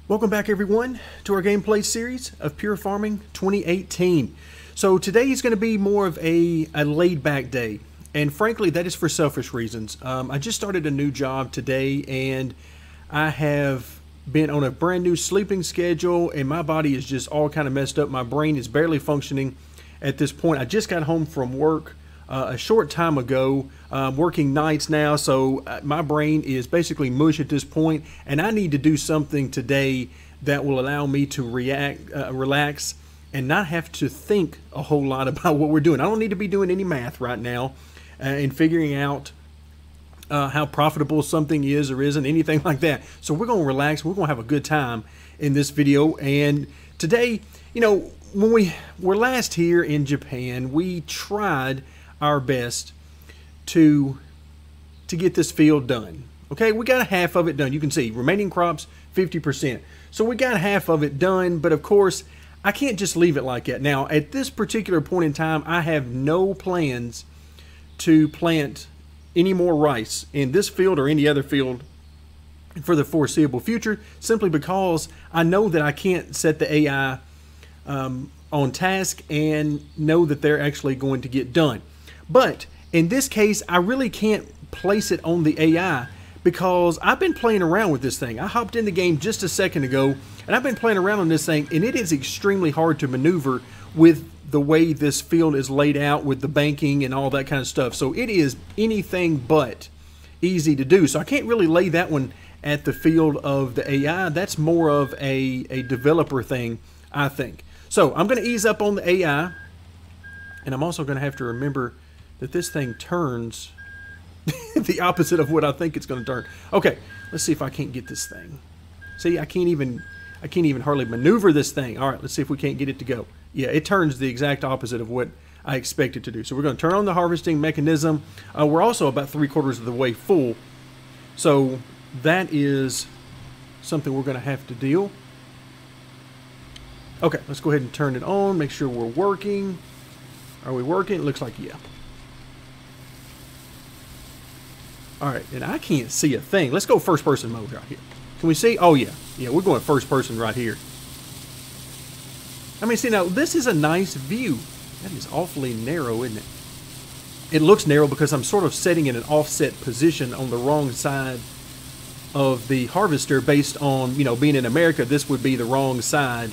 Welcome back everyone to our gameplay series of Pure Farming 2018. So today is going to be more of a laid back day, and frankly that is for selfish reasons. I just started a new job today and I have been on a brand new sleeping schedule and my body is just all kind of messed up. My brain is barely functioning at this point. I just got home from work a short time ago, working nights now, so my brain is basically mush at this point, and I need to do something today that will allow me to relax and not have to think a whole lot about what we're doing. I don't need to be doing any math right now and figuring out how profitable something is or isn't, anything like that. So we're going to relax, we're going to have a good time in this video. And today, you know, when we were last here in Japan, we tried our best to get this field done. Okay, we got half of it done. You can see remaining crops 50%. So we got half of it done, but of course I can't just leave it like that. Now at this particular point in time, I have no plans to plant any more rice in this field or any other field for the foreseeable future, simply because I know that I can't set the AI on task and know that they're actually going to get done. But in this case, I really can't place it on the AI because I've been playing around with this thing. I hopped in the game just a second ago and I've been playing around on this thing, and it is extremely hard to maneuver with the way this field is laid out with the banking and all that kind of stuff. So it is anything but easy to do. So I can't really lay that one at the field of the AI. That's more of a developer thing, I think. So I'm going to ease up on the AI, and I'm also going to have to remember that this thing turns the opposite of what I think it's going to turn. Okay, let's see if I can't get this thing. See, I can't even hardly maneuver this thing. All right, let's see if we can't get it to go. Yeah, it turns the exact opposite of what I expect it to do. So we're going to turn on the harvesting mechanism. We're also about 3/4 of the way full. So that is something we're going to have to deal. Okay, let's go ahead and turn it on. Make sure we're working. Are we working? It looks like yeah. All right, and I can't see a thing. Let's go first person mode right here. Can we see? Oh yeah, yeah, we're going first person right here. I mean, see, now this is a nice view. That is awfully narrow, isn't it? It looks narrow because I'm sort of setting in an offset position on the wrong side of the harvester based on, you know, being in America, this would be the wrong side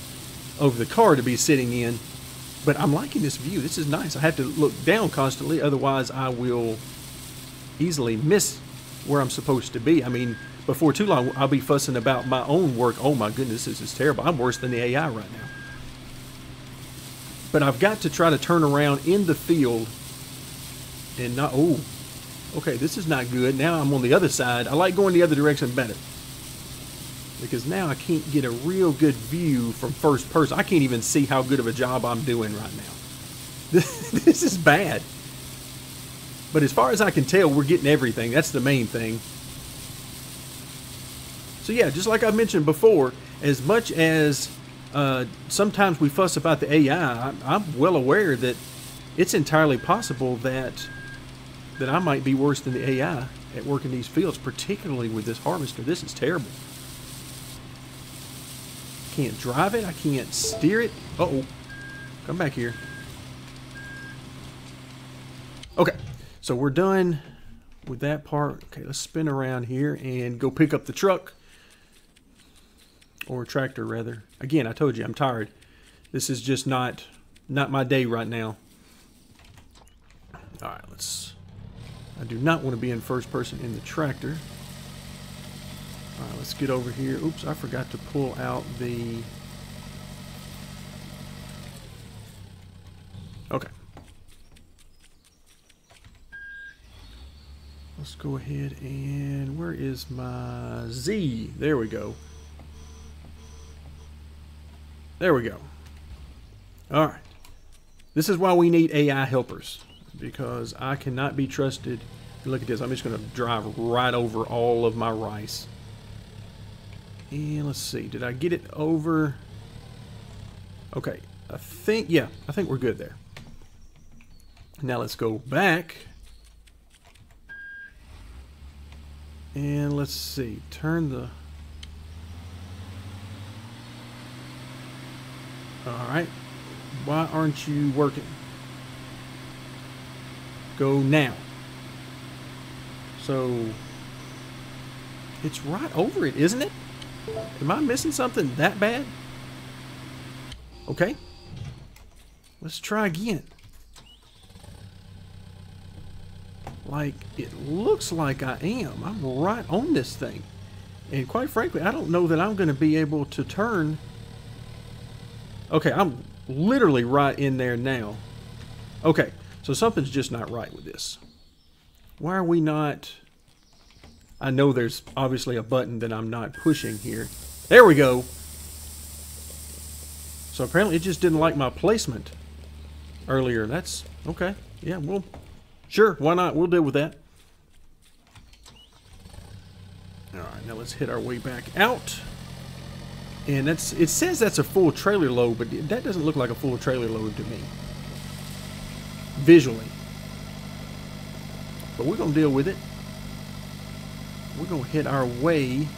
of the car to be sitting in. But I'm liking this view. This is nice. I have to look down constantly, otherwise I will easily miss where I'm supposed to be. I mean, before too long, I'll be fussing about my own work. Oh my goodness, this is terrible. I'm worse than the AI right now. But I've got to try to turn around in the field and not, oh, okay, this is not good. Now I'm on the other side. I like going the other direction better, because now I can't get a real good view from first person. I can't even see how good of a job I'm doing right now. This is bad. But as far as I can tell, we're getting everything. That's the main thing. So yeah, just like I mentioned before, as much as sometimes we fuss about the AI, I'm well aware that it's entirely possible that I might be worse than the AI at working these fields, particularly with this harvester. This is terrible. Can't drive it. I can't steer it. Uh-oh. Come back here. Okay. So we're done with that part. Okay, let's spin around here and go pick up the truck. Or tractor, rather. Again, I told you, I'm tired. This is just not my day right now. Alright, I do not want to be in first person in the tractor. Alright, let's get over here. Oops, I forgot to pull out the... Okay. Let's go ahead and... Where is my Z? There we go. There we go. All right. This is why we need AI helpers, because I cannot be trusted. Look at this. I'm just going to drive right over all of my rice. And let's see. Did I get it over? Okay. I think we're good there. Now let's go back. And let's see. Turn the... Alright. Why aren't you working? Go now. So, it's right over it, isn't it? Am I missing something that bad? Okay. Let's try again. Like, it looks like I am. I'm right on this thing. And quite frankly, I don't know that I'm going to be able to turn. Okay, I'm literally right in there now. Okay, so something's just not right with this. Why are we not... I know there's obviously a button that I'm not pushing here. There we go. So apparently it just didn't like my placement earlier. That's okay. Yeah, well, sure, why not? We'll deal with that. Alright, now let's hit our way back out. And it says that's a full trailer load, but that doesn't look like a full trailer load to me. Visually. But we're going to deal with it. We're going to hit our way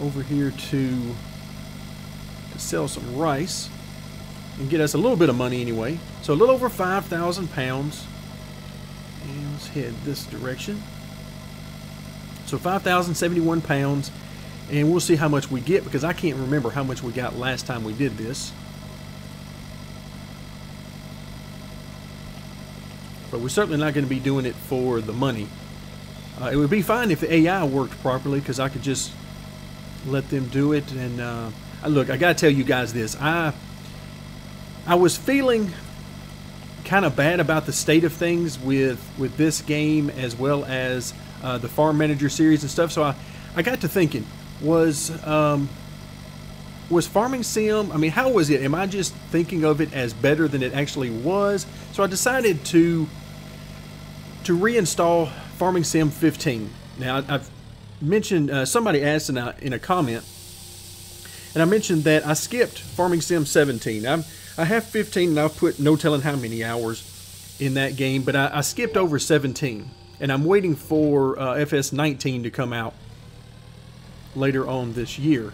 over here to sell some rice and get us a little bit of money anyway. So a little over 5,000 pounds. And let's head this direction. So 5,071 pounds. And we'll see how much we get, because I can't remember how much we got last time we did this. But we're certainly not going to be doing it for the money. It would be fine if the AI worked properly, because I could just let them do it. And look, I got to tell you guys this. I was feeling kind of bad about the state of things with this game, as well as the Farm Manager series and stuff. So I got to thinking, was Farming Sim, I mean, how was it? Am I just thinking of it as better than it actually was? So I decided to reinstall Farming Sim 15. Now, I've mentioned, somebody asked in a comment, and I mentioned that I skipped Farming Sim 17. I have 15, and I've put no telling how many hours in that game, but I skipped over 17, and I'm waiting for FS 19 to come out later on this year,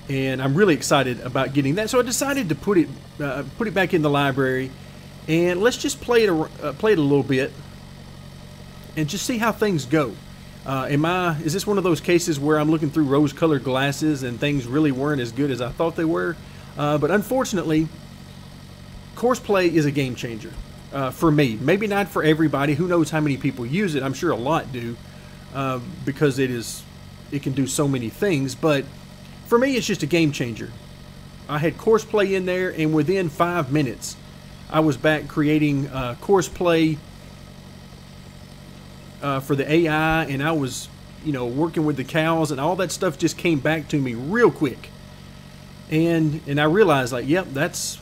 and I'm really excited about getting that. So I decided to put it back in the library, and let's just play it a little bit and just see how things go. Is this one of those cases where I'm looking through rose-colored glasses and things really weren't as good as I thought they were? But unfortunately, course play is a game changer for me. Maybe not for everybody. Who knows how many people use it? I'm sure a lot do, because it can do so many things. But for me, it's just a game changer. I had course play in there, and within 5 minutes, I was back creating course play for the AI, and I was, working with the cows, and all that stuff just came back to me real quick. And I realized, like, yep, that's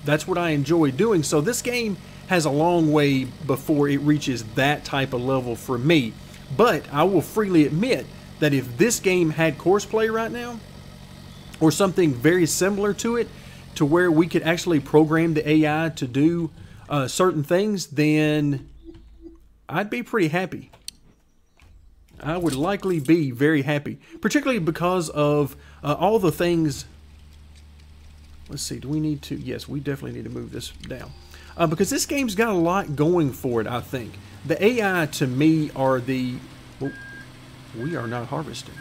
what I enjoy doing. So this game has a long way before it reaches that type of level for me. But I will freely admit that if this game had course play right now, or something very similar to it, to where we could actually program the AI to do certain things, then I'd be pretty happy. I would likely be very happy, particularly because of all the things. Let's see, do we need to? Yes, we definitely need to move this down. Because this game's got a lot going for it, I think. The AI, to me, are the... Oh, we are not harvesting.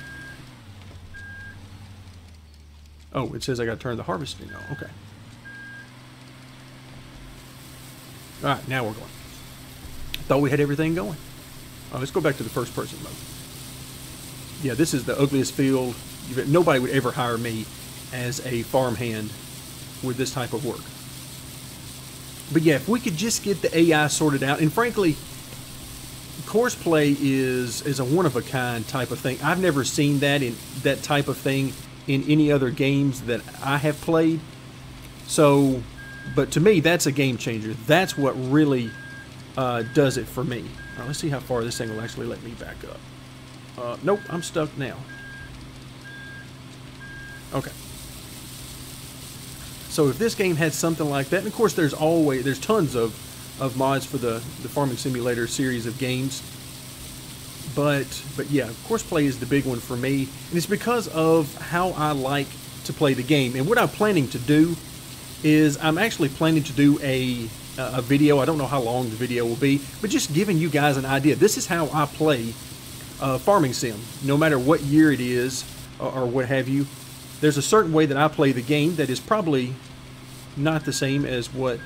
Oh, it says I got to turn the harvesting on. Okay. Alright, now we're going. Thought we had everything going. Let's go back to the first person mode. Yeah, this is the ugliest field. Nobody would ever hire me as a farmhand with this type of work. But yeah, if we could just get the AI sorted out, and frankly, course play is a one-of-a-kind type of thing. I've never seen that type of thing in any other games that I have played. So, but to me, that's a game changer. That's what really does it for me. All right, let's see how far this thing will actually let me back up. Nope, I'm stuck now. Okay. So if this game had something like that, and of course there's tons of mods for the Farming Simulator series of games. But yeah, course play is the big one for me, and it's because of how I like to play the game. And what I'm planning to do is I'm actually planning to do a video. I don't know how long the video will be, but just giving you guys an idea. This is how I play farming sim. No matter what year it is or what have you, there's a certain way that I play the game that is probably not the same as what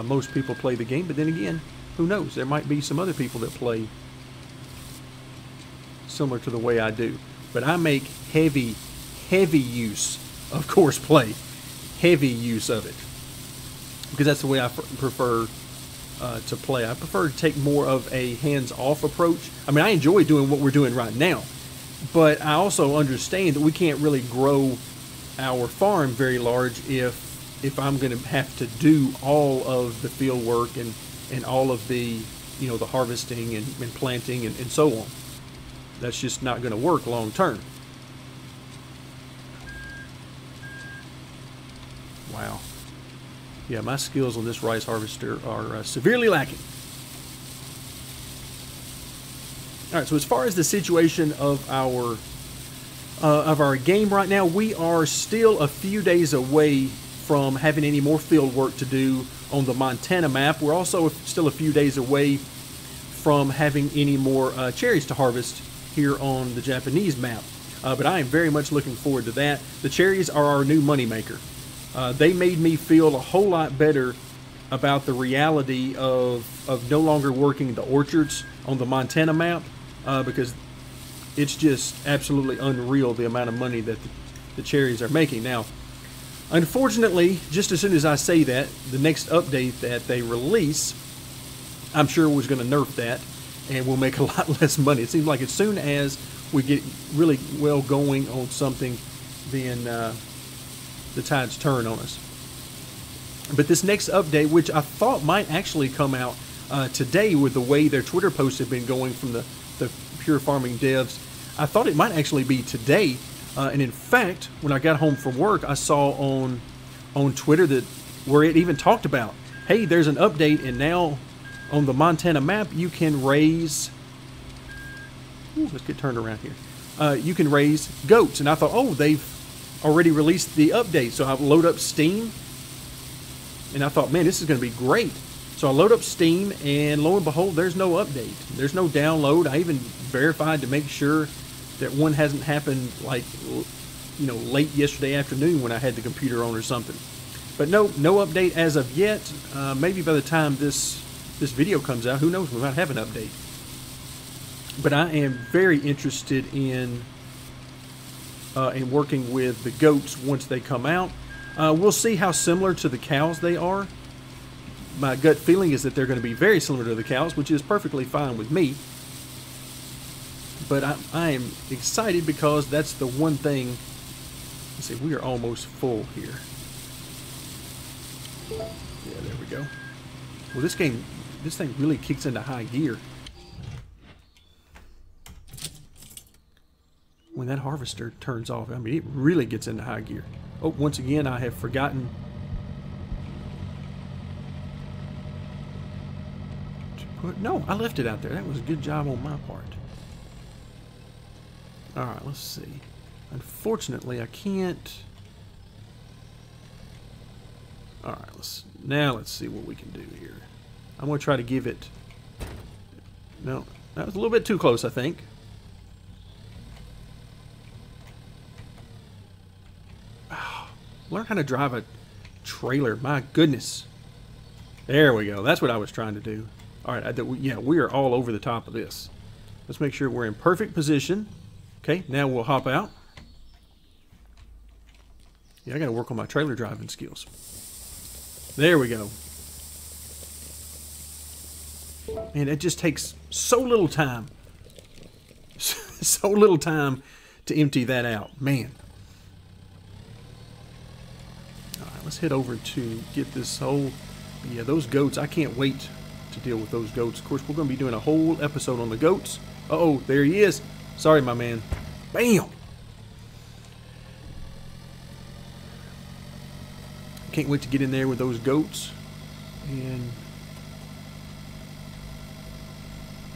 most people play the game, but then again, who knows? There might be some other people that play similar to the way I do. But I make heavy use of course play. Heavy use of it. Because that's the way I prefer to play. I prefer to take more of a hands-off approach. I mean, I enjoy doing what we're doing right now, but I also understand that we can't really grow our farm very large if I'm going to have to do all of the field work and all of the, you know, the harvesting and planting and so on. That's just not going to work long term. Wow. Yeah, my skills on this rice harvester are severely lacking. All right, so as far as the situation of our game right now, we are still a few days away from having any more field work to do on the Montana map. We're also still a few days away from having any more cherries to harvest here on the Japanese map. But I am very much looking forward to that. The cherries are our new moneymaker. They made me feel a whole lot better about the reality of no longer working the orchards on the Montana map, because it's just absolutely unreal the amount of money that the cherries are making. Now, unfortunately, just as soon as I say that, the next update that they release, I'm sure was going to nerf that, and we'll make a lot less money. It seems like as soon as we get really well going on something, then the tides turn on us. But this next update, which I thought might actually come out today with the way their Twitter posts have been going from the Pure Farming devs, I thought it might actually be today. And in fact, when I got home from work, I saw on Twitter that where it even talked about, hey, there's an update, and now on the Montana map you can raise. Ooh, let's get turned around here. You can raise goats, and I thought, oh, they've already released the update. So I load up Steam, and I thought, man, this is going to be great. So I load up Steam, and lo and behold, there's no update. There's no download. I even verified to make sure that one hasn't happened, like, you know, late yesterday afternoon when I had the computer on or something. But no update as of yet. Maybe by the time this video comes out, who knows, we might have an update. But I am very interested in working with the goats once they come out. We'll see how similar to the cows they are. My gut feeling is that they're going to be very similar to the cows, which is perfectly fine with me. But I am excited because that's the one thing. Let's see, we are almost full here. Yeah, there we go. Well, this thing really kicks into high gear when that harvester turns off. I mean, it really gets into high gear. Oh, once again, I have forgotten to put... No, I left it out there. That was a good job on my part. All right, let's see. Unfortunately, I can't... All right, let's see what we can do here. I'm going to try to give it... No, that was a little bit too close, I think. Learn how to drive a trailer. My goodness. There we go. That's what I was trying to do. All right. Yeah, we are all over the top of this. Let's make sure we're in perfect position. Okay, now we'll hop out. Yeah, I got to work on my trailer driving skills. There we go. And it just takes so little time. So little time to empty that out. Man. Let's head over to get this whole... Yeah, those goats, I can't wait to deal with those goats. Of course, we're going to be doing a whole episode on the goats. Uh-oh, there he is. Sorry, my man. Bam! Can't wait to get in there with those goats. And,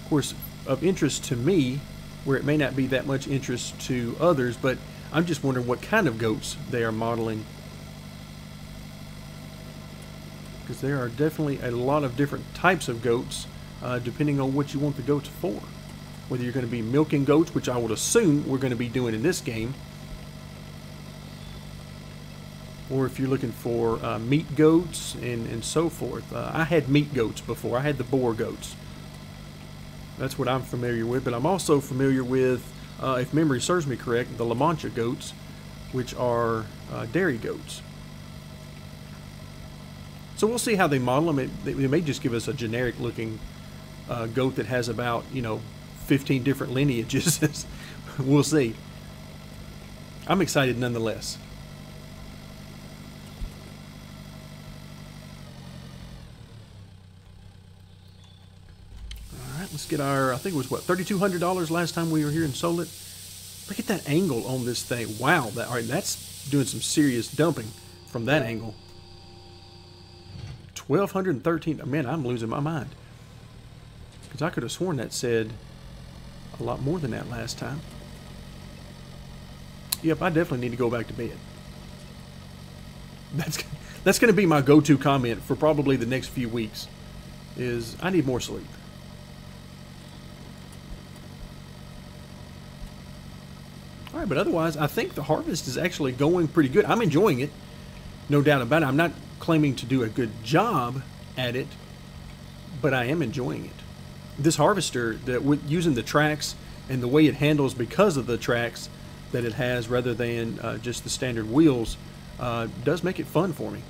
of course, of interest to me, where it may not be that much interest to others, but I'm just wondering what kind of goats they are modeling because there are definitely a lot of different types of goats, depending on what you want the goats for. Whether you're going to be milking goats, which I would assume we're going to be doing in this game, or if you're looking for meat goats and so forth. I had meat goats before. I had the boar goats. That's what I'm familiar with, but I'm also familiar with, if memory serves me correct, the La Mancha goats, which are dairy goats. So we'll see how they model them. They may just give us a generic looking goat that has about, 15 different lineages. We'll see. I'm excited nonetheless. Alright, let's get our, I think it was what, $3,200 last time we were here and sold it. Look at that angle on this thing. Wow, alright, that's doing some serious dumping from that angle. 1,213, man, I'm losing my mind. Because I could have sworn that said a lot more than that last time. Yep, I definitely need to go back to bed. That's going to be my go-to comment for probably the next few weeks, is I need more sleep. Alright, but otherwise, I think the harvest is actually going pretty good. I'm enjoying it, no doubt about it. I'm not claiming to do a good job at it, but I am enjoying it. This harvester, with using the tracks and the way it handles because of the tracks that it has rather than just the standard wheels, does make it fun for me.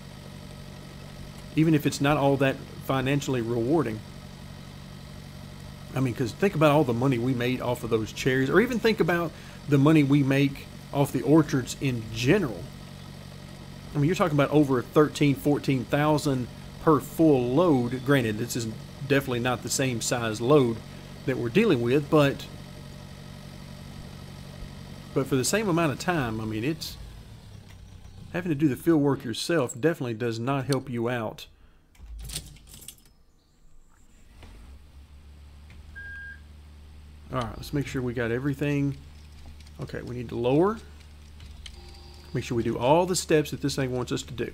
Even if it's not all that financially rewarding. I mean, because think about all the money we made off of those cherries, or even think about the money we make off the orchards in general. I mean, you're talking about over 13,000, 14,000 per full load. Granted, this is definitely not the same size load that we're dealing with, but for the same amount of time, I mean, it's having to do the field work yourself definitely does not help you out. All right, let's make sure we got everything. Okay, we need to lower. Make sure we do all the steps that this thing wants us to do.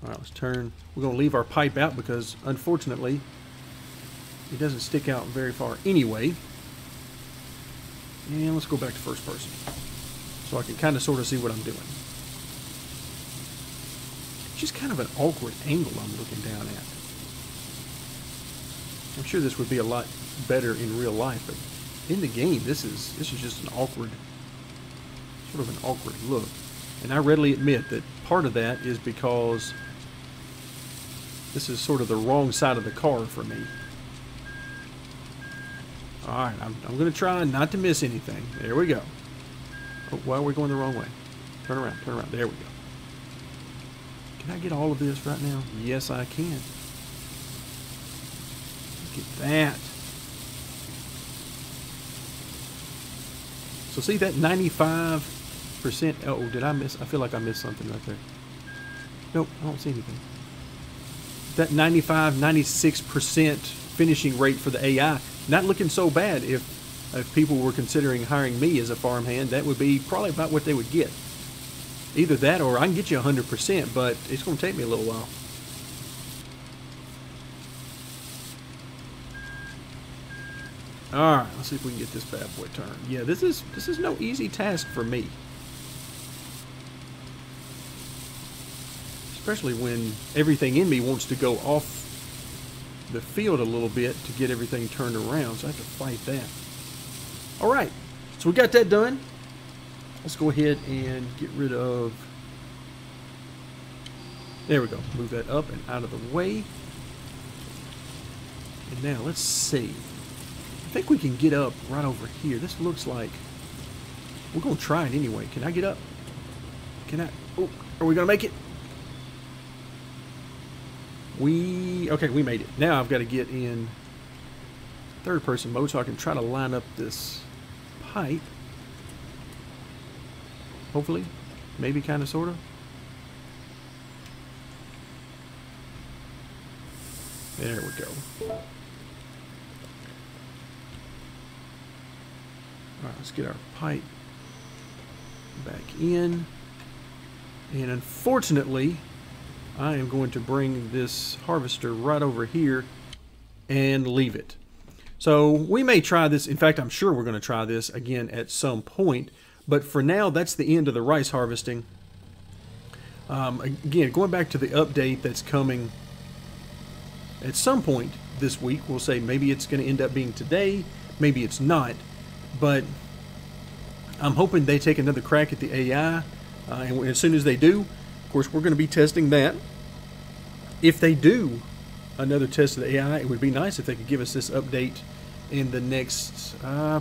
All right, let's turn. We're going to leave our pipe out because, unfortunately, it doesn't stick out very far anyway. And let's go back to first person so I can kind of sort of see what I'm doing. It's just kind of an awkward angle I'm looking down at. I'm sure this would be a lot better in real life, but in the game, this is just an awkward, sort of an awkward look. And I readily admit that part of that is because this is sort of the wrong side of the car for me. Alright, I'm going to try not to miss anything. There we go. Oh, why are we going the wrong way? Turn around, turn around. There we go. Can I get all of this right now? Yes, I can. Look at that. So see that 95%? Oh, did I miss? I feel like I missed something right there. Nope, I don't see anything. That 95, 96% finishing rate for the AI, not looking so bad. If people were considering hiring me as a farmhand, that would be probably about what they would get. Either that or I can get you 100%, but it's going to take me a little while. Alright, let's see if we can get this bad boy turned. Yeah, this is no easy task for me. Especially when everything in me wants to go off the field a little bit to get everything turned around, so I have to fight that. Alright, so we got that done. Let's go ahead and get rid of... There we go. Move that up and out of the way. And now let's see. I think we can get up right over here. This looks like... We're going to try it anyway. Can I get up? Can I... Oh, are we going to make it? Okay, we made it. Now I've got to get in third person mode so I can try to line up this pipe. Hopefully. Maybe, kind of, sort of. There we go. Alright, let's get our pipe back in. And unfortunately, I am going to bring this harvester right over here and leave it. So we may try this. In fact, I'm sure we're going to try this again at some point. But for now, that's the end of the rice harvesting. Again, going back to the update that's coming at some point this week, we'll say maybe it's going to end up being today, maybe it's not. But I'm hoping they take another crack at the AI. And as soon as they do, of course, we're going to be testing that. If they do another test of the AI, it would be nice if they could give us this update in the next,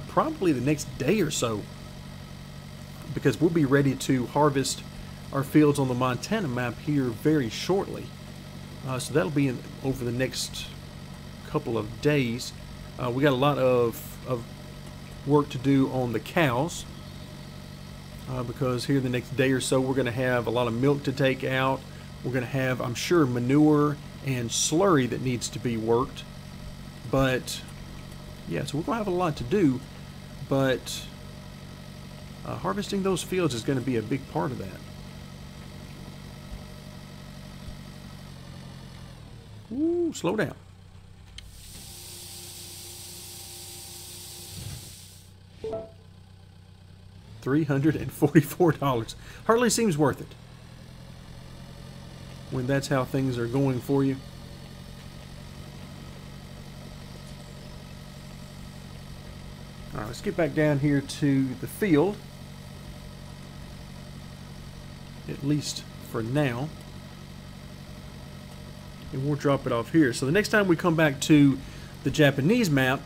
probably the next day or so. Because we'll be ready to harvest our fields on the Montana map here very shortly. So that'll be over the next couple of days. We got a lot of work to do on the cows. Because here the next day or so we're going to have a lot of milk to take out. We're going to have, I'm sure, manure and slurry that needs to be worked. But yeah, so we're going to have a lot to do. But harvesting those fields is going to be a big part of that. Ooh, slow down. $344. Hardly seems worth it when that's how things are going for you. All right, let's get back down here to the field, at least for now. And we'll drop it off here. So the next time we come back to the Japanese map,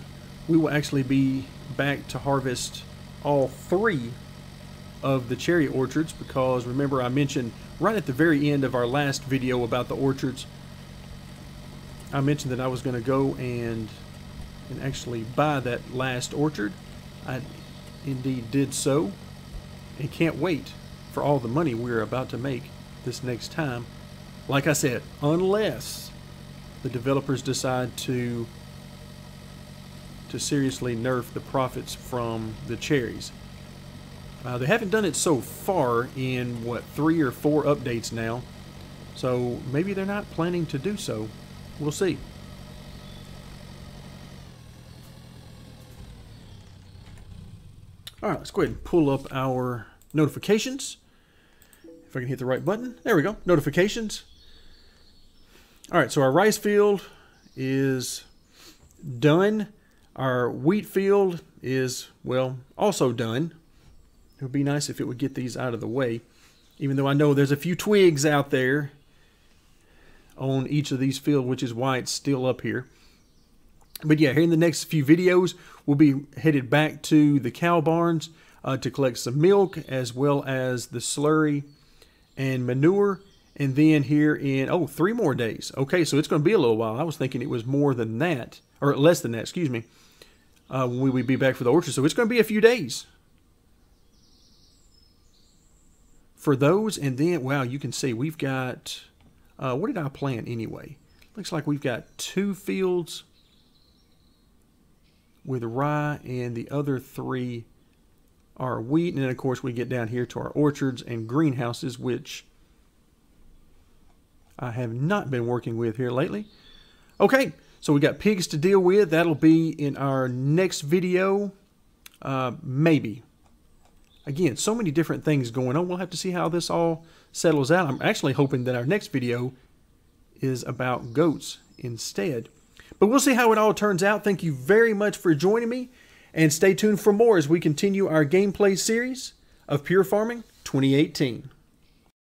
we will actually be back to harvest all 3 of the cherry orchards, because remember I mentioned right at the very end of our last video about the orchards, I mentioned that I was going to go and actually buy that last orchard. I indeed did so, and can't wait for all the money we're about to make this next time. Like I said, unless the developers decide to seriously nerf the profits from the cherries. They haven't done it so far in, what, 3 or 4 updates now. So maybe they're not planning to do so. We'll see. Alright, let's go ahead and pull up our notifications. If I can hit the right button. There we go. Notifications. Alright, so our rice field is done. Our wheat field is, well, also done. It would be nice if it would get these out of the way, even though I know there's a few twigs out there on each of these fields, which is why it's still up here. But yeah, here in the next few videos, we'll be headed back to the cow barns to collect some milk, as well as the slurry and manure. And then here in, 3 more days. Okay, so it's going to be a little while. I was thinking it was more than that, or less than that, excuse me, when we would be back for the orchard. So it's going to be a few days for those. And then, wow, you can see we've got, what did I plant anyway? Looks like we've got 2 fields with rye, and the other 3 are wheat. And then, of course, we get down here to our orchards and greenhouses, which I have not been working with here lately. Okay, so we got pigs to deal with. That'll be in our next video, maybe. Again, so many different things going on. We'll have to see how this all settles out. I'm actually hoping that our next video is about goats instead. But we'll see how it all turns out. Thank you very much for joining me, and stay tuned for more as we continue our gameplay series of Pure Farming 2018.